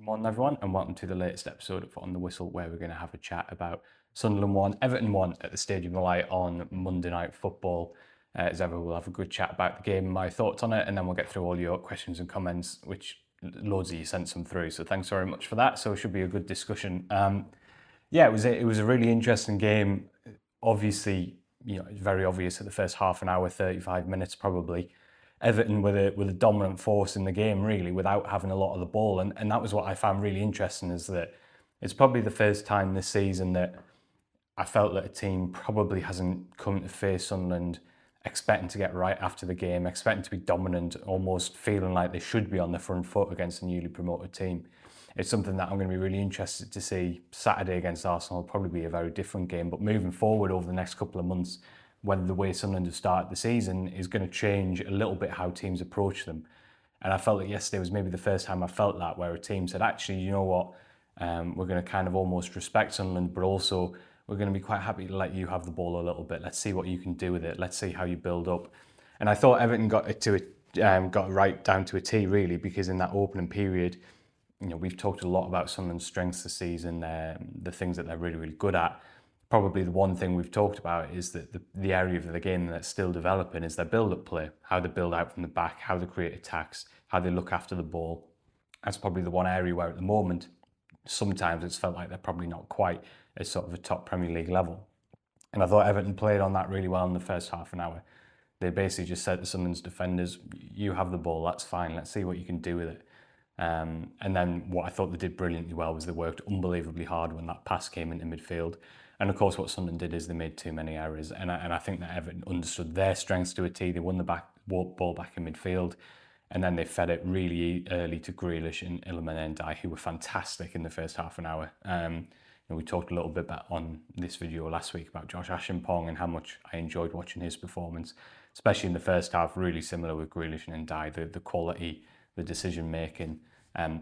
Good morning, everyone, and welcome to the latest episode of On the Whistle, where we're going to have a chat about Sunderland 1, Everton 1 at the Stadium of Light on Monday Night Football. As ever, we'll have a good chat about the game and my thoughts on it, and then we'll get through all your questions and comments, which loads of you sent some through. So thanks very much for that. So it should be a good discussion. It was a really interesting game. Obviously, it's very obvious at the first half an hour, 35 minutes probably. Everton with a dominant force in the game, really, without having a lot of the ball. And that was what I found really interesting, is that it's probably the first time this season that I felt that a team probably hasn't come to face Sunderland expecting to get right after the game, expecting to be dominant, almost feeling like they should be on the front foot against a newly promoted team. It's something that I'm going to be really interested to see. Saturday against Arsenal will probably be a very different game, but moving forward over the next couple of months, whether the way Sunderland have started the season is going to change a little bit how teams approach them. And I felt that yesterday was maybe the first time I felt that, where a team said, actually, you know what, we're going to kind of almost respect Sunderland, but also we're going to be quite happy to let you have the ball a little bit. Let's see what you can do with it. Let's see how you build up. And I thought Everton got right down to a T, really, because in that opening period, we've talked a lot about Sunderland's strengths this season, the things that they're really, really good at. Probably the one thing we've talked about is that the area of the game that's still developing is their build-up play, how they build out from the back, how they create attacks, how they look after the ball. That's probably the one area where at the moment, sometimes it's felt like they're probably not quite at sort of a top Premier League level. And I thought Everton played on that really well in the first half an hour. They basically just said to Sunderland's defenders, you have the ball, that's fine, let's see what you can do with it. And then what I thought they did brilliantly well was they worked unbelievably hard when that pass came into midfield. And of course, what Sunderland did is they made too many errors. And I think that Everton understood their strengths to a T. They won the ball back in midfield. And then they fed it really early to Grealish and Iliman Ndiaye, who were fantastic in the first half an hour. We talked a little bit about on this video last week about Josh Ashimpong and how much I enjoyed watching his performance, especially in the first half, really similar with Grealish and Ndiaye, the quality, the decision making.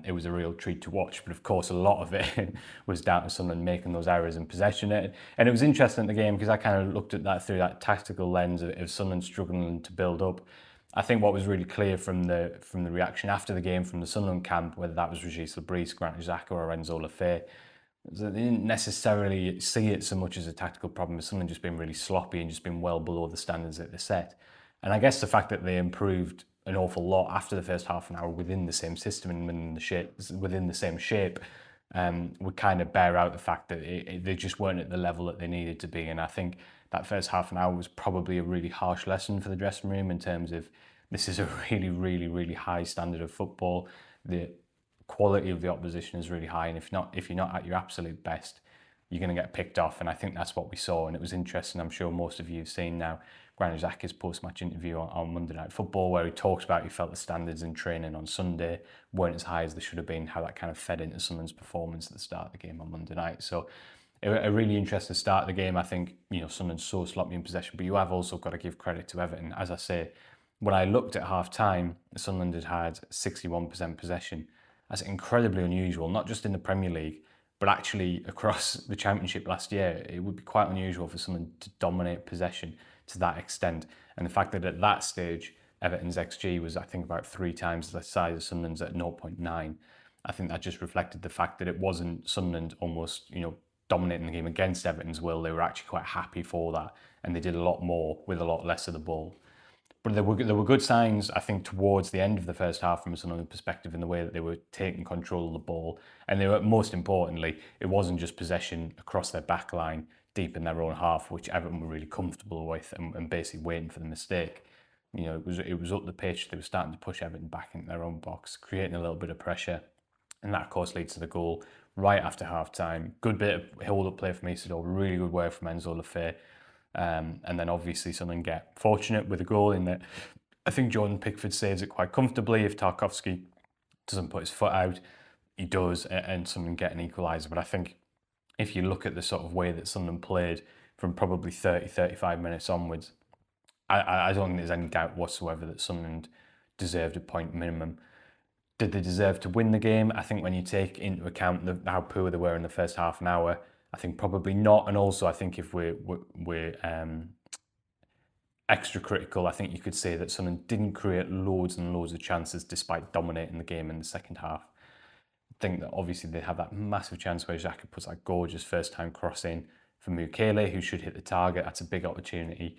It was a real treat to watch, but of course a lot of it was down to Sunderland making those errors in possession. And it was interesting in the game because I kind of looked at that through that tactical lens of Sunderland struggling to build up. I think what was really clear from the reaction after the game from the Sunderland camp, whether that was Régis Lebris, Granit Xhaka or Enzo Lefebvre, they didn't necessarily see it so much as a tactical problem, as Sunderland just been really sloppy and just been well below the standards that they set. And I guess the fact that they improved an awful lot after the first half an hour within the same system and within the same shape would kind of bear out the fact that they just weren't at the level that they needed to be. And I think that first half an hour was probably a really harsh lesson for the dressing room in terms of this is a really, really, really high standard of football. The quality of the opposition is really high, and if you're not at your absolute best, you're going to get picked off. And I think that's what we saw. And it was interesting. I'm sure most of you have seen now Granit Xhaka's post-match interview on Monday Night Football, where he talks about he felt the standards in training on Sunday weren't as high as they should have been, how that kind of fed into Sunderland's performance at the start of the game on Monday night. So a really interesting start of the game. I think, Sunderland's so sloppy in possession, but you have also got to give credit to Everton. As I say, when I looked at half-time, Sunderland had 61% possession. That's incredibly unusual, not just in the Premier League, but actually across the Championship last year. It would be quite unusual for someone to dominate possession to that extent. And the fact that at that stage, Everton's XG was, I think, about 3 times the size of Sunderland's at 0.9. I think that just reflected the fact that it wasn't Sunderland almost, dominating the game against Everton's will. They were actually quite happy for that, and they did a lot more with a lot less of the ball. But there were good signs, I think, towards the end of the first half from a Sunderland perspective in the way that they were taking control of the ball. And they were, most importantly, it wasn't just possession across their back line, deep in their own half, which Everton were really comfortable with and basically waiting for the mistake. It was up the pitch. They were starting to push Everton back into their own box, creating a little bit of pressure. And that, of course, leads to the goal right after half-time. Good bit of hold-up play from Isidore, really good work from Enzo Lefebvre. And then obviously Sunderland get fortunate with a goal in that I think Jordan Pickford saves it quite comfortably. If Tarkowski doesn't put his foot out, he does, and Sunderland get an equaliser. But I think if you look at the sort of way that Sunderland played from probably 35 minutes onwards, I don't think there's any doubt whatsoever that Sunderland deserved a point minimum. Did they deserve to win the game? I think when you take into account how poor they were in the first half an hour, I think probably not. And also, I think if we're extra critical, I think you could say that Sunderland didn't create loads and loads of chances despite dominating the game in the second half. think that obviously they have that massive chance where Xhaka puts that gorgeous first-time cross in for Mukele, who should hit the target. That's a big opportunity.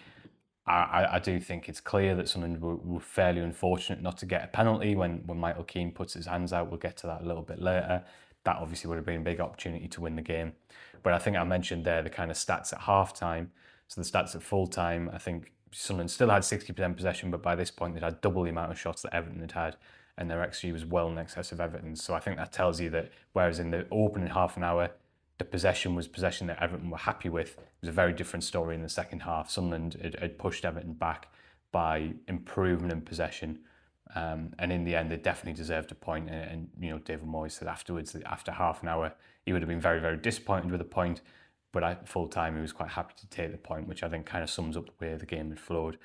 I do think it's clear that Sunderland were fairly unfortunate not to get a penalty when Michael Keane puts his hands out. We'll get to that a little bit later. That obviously would have been a big opportunity to win the game. But I think I mentioned there the kind of stats at half-time. So the stats at full-time, I think Sunderland still had 60% possession, but by this point they'd had double the amount of shots that Everton had had, and their XG was well in excess of Everton's. So I think that tells you that whereas in the opening half an hour, the possession was possession that Everton were happy with, it was a very different story in the second half. Sunderland had pushed Everton back by improving in possession. And in the end, they definitely deserved a point. And David Moyes said afterwards that after half an hour, he would have been very, very disappointed with the point. But at full time, he was quite happy to take the point, which I think kind of sums up the way the game had flowed.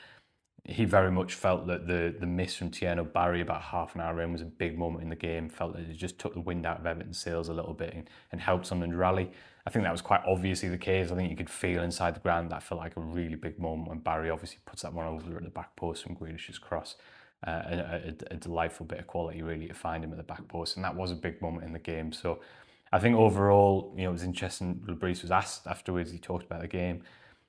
He very much felt that the miss from Tierno Barry about half an hour in was a big moment in the game, felt that it just took the wind out of Everton's sails a little bit and helped Sunderland rally. I think that was quite obviously the case. I think you could feel inside the ground that felt like a really big moment when Barry obviously puts that one over at the back post from Grealish's cross. A delightful bit of quality really to find him at the back post, and that was a big moment in the game. So I think overall, it was interesting. Lebris was asked afterwards, he talked about the game,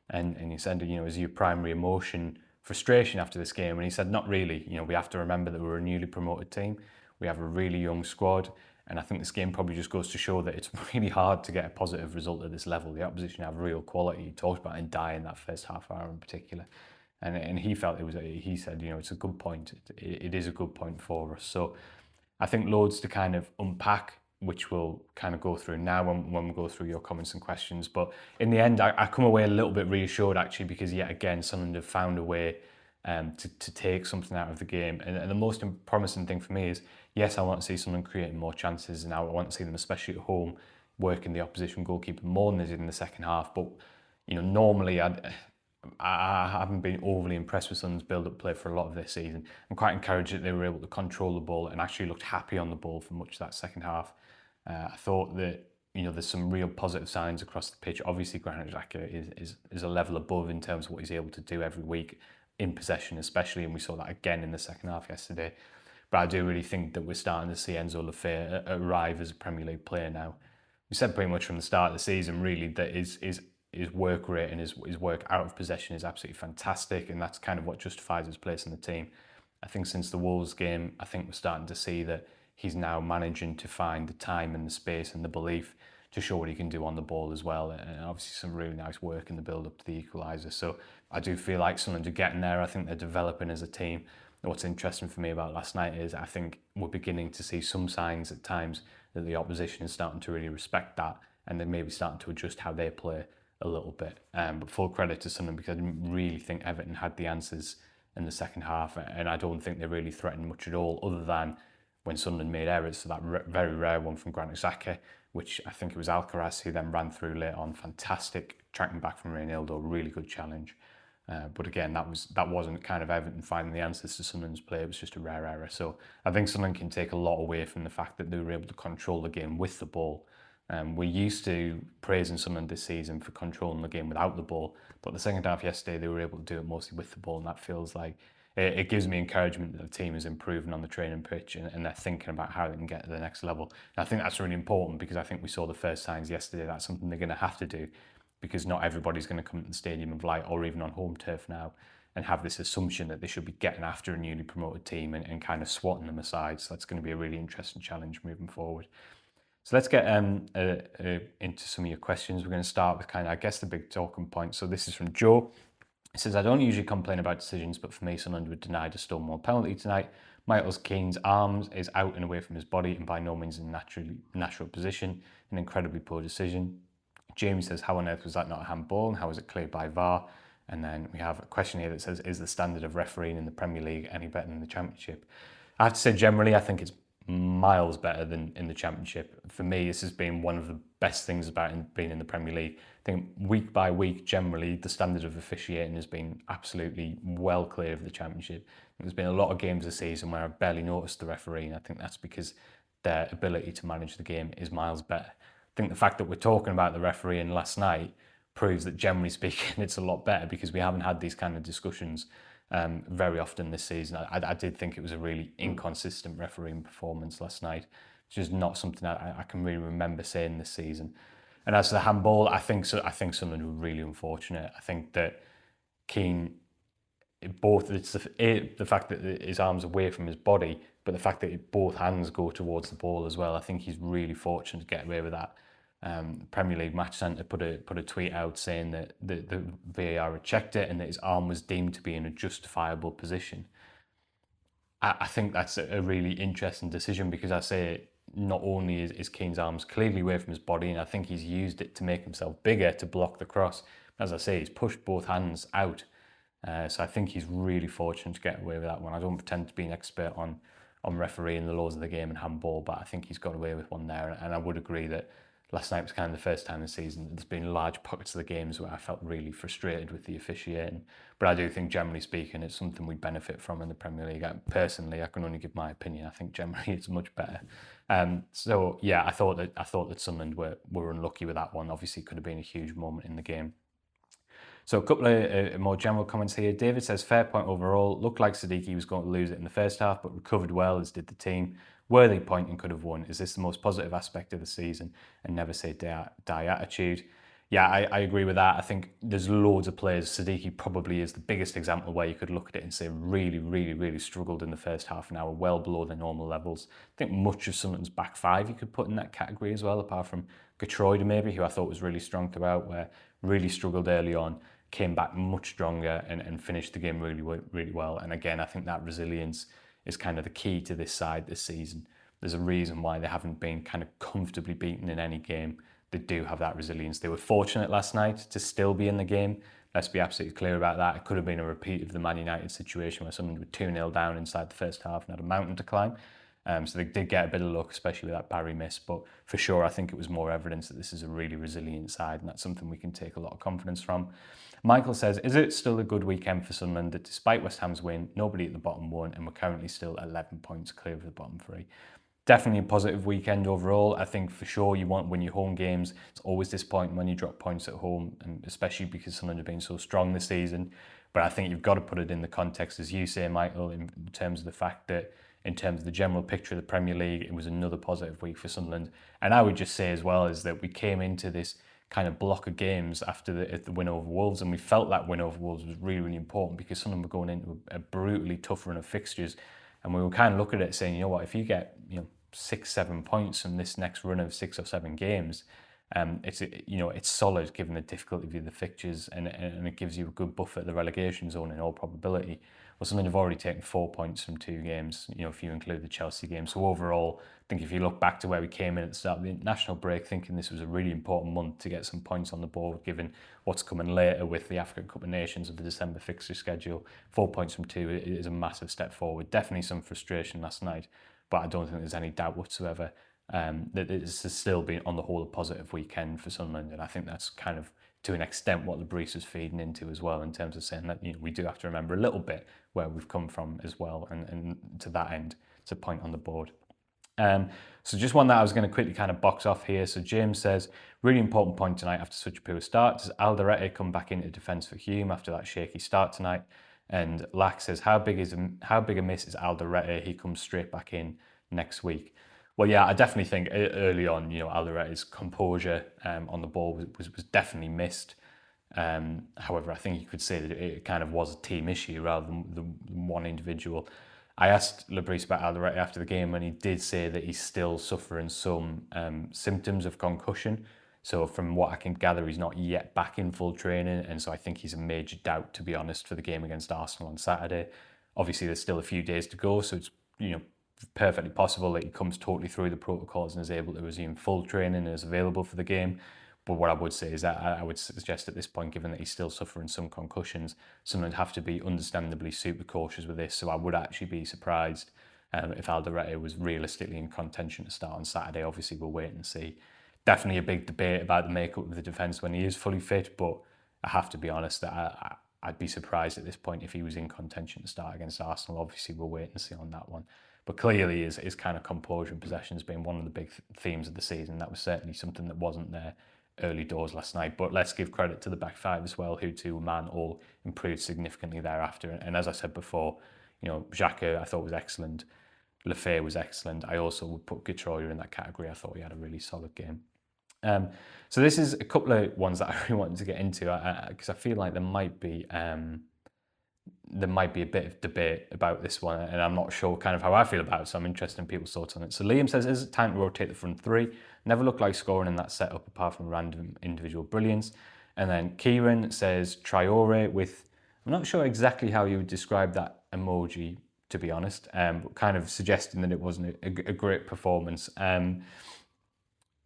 and he said, is your primary emotion frustration after this game? And he said, not really. We have to remember that we're a newly promoted team. We have a really young squad, and I think this game probably just goes to show that it's really hard to get a positive result at this level. The opposition have real quality. He talked about Ndiaye in that first half hour in particular. And he felt he said, it's a good point. It is a good point for us. So I think loads to kind of unpack, which we'll kind of go through now when we go through your comments and questions. But in the end, I come away a little bit reassured actually, because yet again, Sunderland have found a way to take something out of the game. And the most promising thing for me is, yes, I want to see Sunderland creating more chances, and I want to see them, especially at home, working the opposition goalkeeper more than they did in the second half. But normally I haven't been overly impressed with Sunderland's build-up play for a lot of this season. I'm quite encouraged that they were able to control the ball and actually looked happy on the ball for much of that second half. I thought that there's some real positive signs across the pitch. Obviously, Granit Xhaka is a level above in terms of what he's able to do every week in possession, especially, and we saw that again in the second half yesterday. But I do really think that we're starting to see Enzo Lefebvre arrive as a Premier League player now. We said pretty much from the start of the season, really, that his work rate and his work out of possession is absolutely fantastic, and that's kind of what justifies his place in the team. I think since the Wolves game, I think we're starting to see that he's now managing to find the time and the space and the belief to show what he can do on the ball as well, and obviously some really nice work in the build-up to the equaliser. So I do feel like Sunderland are getting there. I think they're developing as a team. What's interesting for me about last night is I think we're beginning to see some signs at times that the opposition is starting to really respect that, and they're maybe starting to adjust how they play a little bit. But full credit to Sunderland, because I didn't really think Everton had the answers in the second half, and I don't think they really threatened much at all, other than when Sunderland made errors. So that very rare one from Granit Xhaka, which I think it was Alcaraz who then ran through late on. Fantastic tracking back from Reynaldo, really good challenge. But again, that wasn't kind of Everton finding the answers to Sunderland's play. It was just a rare error. So I think Sunderland can take a lot away from the fact that they were able to control the game with the ball. We're used to praising Sunderland this season for controlling the game without the ball, but the second half yesterday they were able to do it mostly with the ball, and that feels like it gives me encouragement that the team is improving on the training pitch, and they're thinking about how they can get to the next level. And I think that's really important, because I think we saw the first signs yesterday. That's something they're going to have to do, because not everybody's going to come to the Stadium of Light or even on home turf now and have this assumption that they should be getting after a newly promoted team and kind of swatting them aside. So that's going to be a really interesting challenge moving forward. So let's get into some of your questions. We're going to start with kind of, I guess, the big talking point. So this is from Joe. It says, I don't usually complain about decisions, but for me, Sunderland were denied a Stonewall penalty tonight. Michael Keane's arms is out and away from his body and by no means in natural position. An incredibly poor decision. Jamie says, how on earth was that not a handball, and how was it cleared by VAR? And then we have a question here that says, is the standard of refereeing in the Premier League any better than the Championship? I have to say, generally, I think it's miles better than in the Championship. For me, this has been one of the best things about being in the Premier League. I think week by week, generally, the standard of officiating has been absolutely well clear of the Championship. There's been a lot of games this season where I've barely noticed the referee, and I think that's because their ability to manage the game is miles better. I think the fact that we're talking about the refereeing last night proves that, generally speaking, it's a lot better, because we haven't had these kind of discussions very often this season. I did think it was a really inconsistent refereeing performance last night. It's just not something I can really remember saying this season. And as for the handball, I think Sunderland were really unfortunate. I think that Keane, both it's the fact that his arm's away from his body, but the fact that both hands go towards the ball as well. I think he's really fortunate to get away with that. Premier League Match Centre put a tweet out saying that the VAR had checked it and that his arm was deemed to be in a justifiable position. I think that's a really interesting decision, because I say not only is Keane's arms clearly away from his body, and I think he's used it to make himself bigger to block the cross. As I say, he's pushed both hands out. So I think he's really fortunate to get away with that one. I don't pretend to be an expert on refereeing the laws of the game and handball, but I think he's got away with one there. And I would agree that last night was kind of the first time this season there's been large pockets of the games where I felt really frustrated with the officiating. But I do think, generally speaking, it's something we benefit from in the Premier League. Personally, I can only give my opinion. I think generally it's much better. So yeah, I thought that Sunderland were unlucky with that one. Obviously, it could have been a huge moment in the game. So a couple of more general comments here. David says, fair point overall. Looked like Siddiqui was going to lose it in the first half, but recovered well, as did the team. Worthy point and could have won. Is this the most positive aspect of the season? And never say die attitude. Yeah, I agree with that. I think there's loads of players. Siddiqui probably is the biggest example where you could look at it and say really, really, really struggled in the first half an hour, well below their normal levels. I think much of Sunderland's back five you could put in that category as well, apart from Gertruida maybe, who I thought was really strong throughout, where really struggled early on, came back much stronger and finished the game really, really well. And again, I think that resilience is kind of the key to this side this season. There's a reason why they haven't been kind of comfortably beaten in any game. They do have that resilience. They were fortunate last night to still be in the game. Let's be absolutely clear about that. It could have been a repeat of the Man United situation where someone were 2-0 down inside the first half and had a mountain to climb. So they did get a bit of luck, especially with that Barry miss. But for sure, I think it was more evidence that this is a really resilient side, and that's something we can take a lot of confidence from. Michael says, is it still a good weekend for Sunderland that despite West Ham's win, nobody at the bottom won, and we're currently still 11 points clear of the bottom three? Definitely a positive weekend overall. I think for sure you want to win your home games. It's always disappointing when you drop points at home, and especially because Sunderland have been so strong this season. But I think you've got to put it in the context, as you say, Michael, in terms of the fact that in terms of the general picture of the Premier League, it was another positive week for Sunderland. And I would just say as well is that we came into this kind of block of games after the win over Wolves, and we felt that win over Wolves was really, really important because Sunderland were going into a brutally tough run of fixtures. And we were kind of looking at it saying, you know what, if you get 6-7 points from this next run of 6 or 7 games, it's solid given the difficulty of the fixtures, and it gives you a good buffer at the relegation zone in all probability. Well, Sunderland have already taken 4 points from 2 games, if you include the Chelsea game. So overall, I think if you look back to where we came in at the start of the international break, thinking this was a really important month to get some points on the board, given what's coming later with the African Cup of Nations of the December fixture schedule, 4 points from 2 is a massive step forward. Definitely some frustration last night, but I don't think there's any doubt whatsoever that this has still been, on the whole, a positive weekend for Sunderland. And I think that's kind of, to an extent, what the Breeze is feeding into as well, in terms of saying that we do have to remember a little bit where we've come from as well, and to that end, it's a point on the board. So just one that I was going to quickly kind of box off here. So James says, really important point tonight after such a poor start. Does Alderete come back into defence for Hume after that shaky start tonight? And Lack says, how big a miss is Alderete? He comes straight back in next week. Well, yeah, I definitely think early on, Alderete's composure on the ball was definitely missed. However, I think you could say that it kind of was a team issue rather than one individual. I asked Lebris about Alderete after the game, and he did say that he's still suffering some symptoms of concussion. So from what I can gather, he's not yet back in full training, and so I think he's a major doubt, to be honest, for the game against Arsenal on Saturday. Obviously, there's still a few days to go, so it's perfectly possible that he comes totally through the protocols and is able to resume full training and is available for the game. But what I would say is that I would suggest at this point, given that he's still suffering some concussions, Sunderland have to be understandably super cautious with this. So I would actually be surprised if Alderete was realistically in contention to start on Saturday. Obviously, we'll wait and see. Definitely a big debate about the makeup of the defence when he is fully fit, but I have to be honest that I'd be surprised at this point if he was in contention to start against Arsenal. Obviously, we'll wait and see on that one. But clearly, his kind of composure and possession has been one of the big themes of the season. That was certainly something that wasn't there early doors last night. But let's give credit to the back five as well, who to a man all improved significantly thereafter. And as I said before, Xhaka I thought was excellent. Lefebvre was excellent. I also would put Getroida in that category. I thought he had a really solid game. So this is a couple of ones that I really wanted to get into because I feel like there might be a bit of debate about this one, and I'm not sure kind of how I feel about it, so I'm interested in people's thoughts on it. So Liam says, is it time to rotate the front three? Never looked like scoring in that setup apart from random individual brilliance. And then Kieran says Traore with, I'm not sure exactly how you would describe that emoji, to be honest, but kind of suggesting that it wasn't a great performance.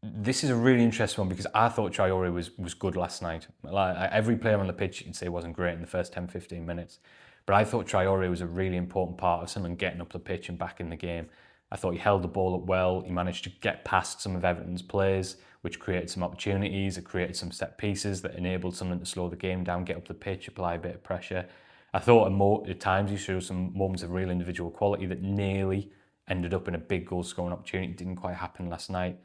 This is a really interesting one because I thought Traore was good last night. Like, every player on the pitch you can say wasn't great in the first 10-15 minutes, but I thought Traore was a really important part of someone getting up the pitch and back in the game. I thought he held the ball up well. He managed to get past some of Everton's players, which created some opportunities. It created some set pieces that enabled someone to slow the game down, get up the pitch, apply a bit of pressure. I thought at times he showed some moments of real individual quality that nearly ended up in a big goal scoring opportunity. It didn't quite happen last night.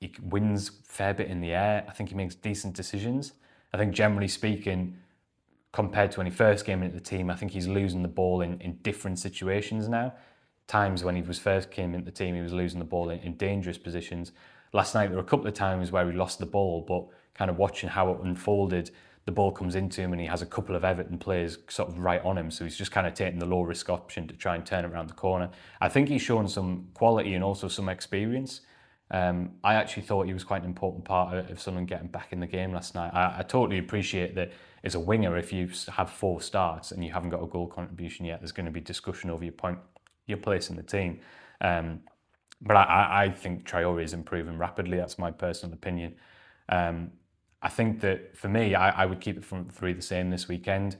He wins a fair bit in the air. I think he makes decent decisions. I think generally speaking, compared to when he first came into the team, I think he's losing the ball in different situations now. Times when he first came into the team, he was losing the ball in dangerous positions. Last night, there were a couple of times where he lost the ball, but kind of watching how it unfolded, the ball comes into him and he has a couple of Everton players sort of right on him. So he's just kind of taking the low risk option to try and turn it around the corner. I think he's shown some quality and also some experience. I actually thought he was quite an important part of someone getting back in the game last night. I totally appreciate that as a winger, if you have 4 starts and you haven't got a goal contribution yet, there's going to be discussion over your place in the team. But I think Traore is improving rapidly. That's my personal opinion. I think that for me, I would keep the front three the same this weekend.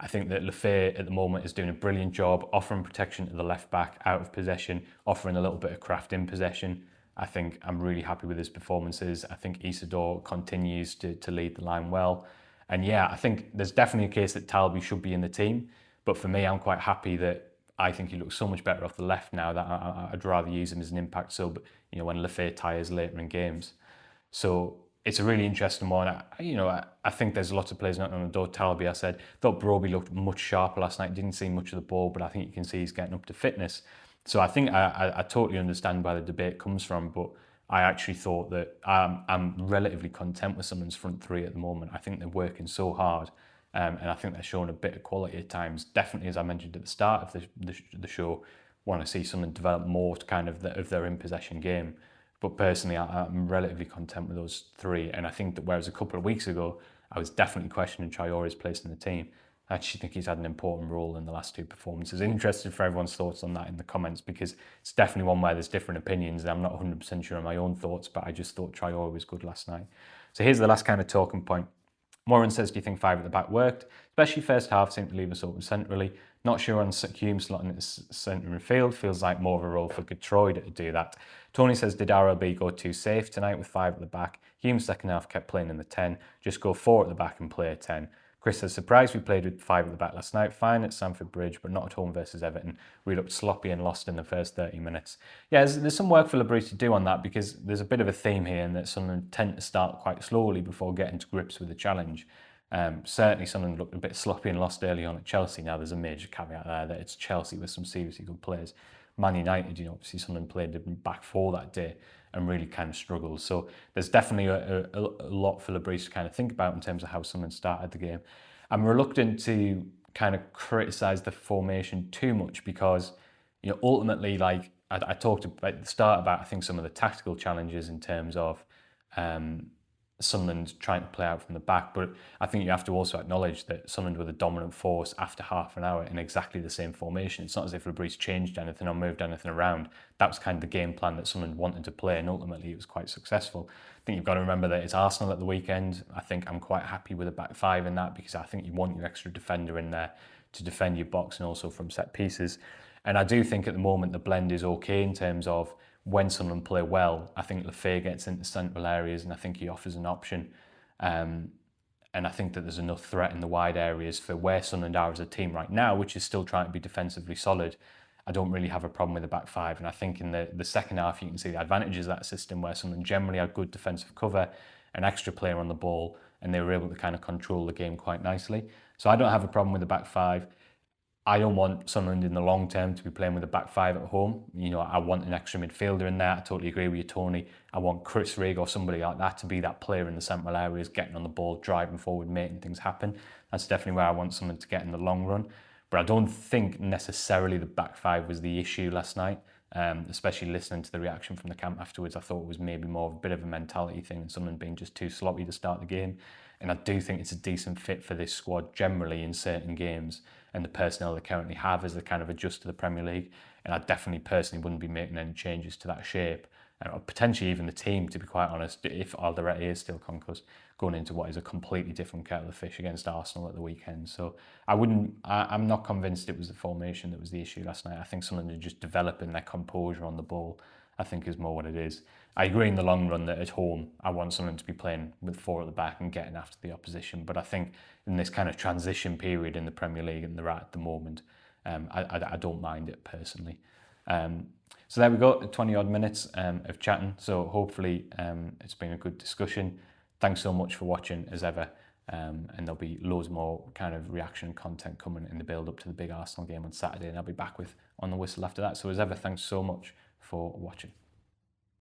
I think that Lefebvre at the moment is doing a brilliant job, offering protection to the left back out of possession, offering a little bit of craft in possession. I think I'm really happy with his performances. I think Isidore continues to lead the line well. And yeah, I think there's definitely a case that Talby should be in the team. But for me, I'm quite happy that I think he looks so much better off the left now that I'd rather use him as an impact sub, when Lefebvre tires later in games. So it's a really interesting one. I think there's lots of players knocking on the door. Talby, I thought Broby looked much sharper last night. Didn't see much of the ball, but I think you can see he's getting up to fitness. So I think I totally understand where the debate comes from, but I actually thought that I'm relatively content with someone's front three at the moment. I think they're working so hard, and I think they're showing a bit of quality at times. Definitely, as I mentioned at the start of the show, want to see someone develop more kind of their in-possession game. But personally, I'm relatively content with those three. And I think that whereas a couple of weeks ago, I was definitely questioning Traore's place in the team, I actually think he's had an important role in the last 2 performances. Interested for everyone's thoughts on that in the comments, because it's definitely one where there's different opinions. And I'm not 100% sure on my own thoughts, but I just thought Traore was good last night. So here's the last kind of talking point. Moran says, do you think 5 at the back worked? Especially first half seemed to leave us open centrally. Not sure on Hume slotting at centre midfield. Feels like more of a role for Getroida to do that. Tony says, did RLB go too safe tonight with 5 at the back? Hume second half kept playing in the 10. Just go 4 at the back and play a 10. Chris says, surprised we played with 5 at the back last night. Fine at Stamford Bridge, but not at home versus Everton. We looked sloppy and lost in the first 30 minutes. Yeah, there's some work for Labrie to do on that, because there's a bit of a theme here in that Sunderland tend to start quite slowly before getting to grips with the challenge. Certainly Sunderland looked a bit sloppy and lost early on at Chelsea. Now there's a major caveat there that it's Chelsea with some seriously good players. Man United, obviously Sunderland played in back 4 that day and really kind of struggled. So there's definitely a lot for Labrie to kind of think about in terms of how Sunderland started the game. I'm reluctant to kind of criticise the formation too much, because ultimately, like I talked about at the start about, I think some of the tactical challenges in terms of Sunderland trying to play out from the back, but I think you have to also acknowledge that Sunderland were the dominant force after half an hour in exactly the same formation. It's not as if Labrie's changed anything or moved anything around. That was kind of the game plan that Sunderland wanted to play, and ultimately it was quite successful. I think you've got to remember that it's Arsenal at the weekend. I think I'm quite happy with a back 5 in that, because I think you want your extra defender in there to defend your box and also from set pieces. And I do think at the moment the blend is okay in terms of when Sunderland play well. I think Lefebvre gets into central areas and I think he offers an option. And I think that there's enough threat in the wide areas for where Sunderland are as a team right now, which is still trying to be defensively solid. I don't really have a problem with the back 5. And I think in the second half, you can see the advantages of that system, where Sunderland generally had good defensive cover, an extra player on the ball, and they were able to kind of control the game quite nicely. So I don't have a problem with the back 5. I don't want Sunderland in the long term to be playing with a back five at home. You know, I want an extra midfielder in there. I totally agree with you, Tony. I want Chris Rigg or somebody like that to be that player in the central areas, getting on the ball, driving forward, making things happen. That's definitely where I want someone to get in the long run. But I don't think necessarily the back five was the issue last night. Especially listening to the reaction from the camp afterwards, I thought it was maybe more of a bit of a mentality thing and someone being just too sloppy to start the game. And I do think it's a decent fit for this squad generally in certain games and the personnel they currently have as they kind of adjust to the Premier League. And I definitely personally wouldn't be making any changes to that shape. Or potentially even the team, to be quite honest, if Alderete is still concussed, going into what is a completely different kettle of fish against Arsenal at the weekend. So I'm not convinced it was the formation that was the issue last night. I think something to just developing their composure on the ball, I think, is more what it is. I agree in the long run that at home, I want someone to be playing with four at the back and getting after the opposition. But I think in this kind of transition period in the Premier League and they're at the moment, I don't mind it personally. So there we go, 20 odd minutes of chatting. So hopefully it's been a good discussion. Thanks so much for watching as ever. And there'll be loads more kind of reaction content coming in the build up to the big Arsenal game on Saturday. And I'll be back with On the Whistle after that. So as ever, thanks so much for watching.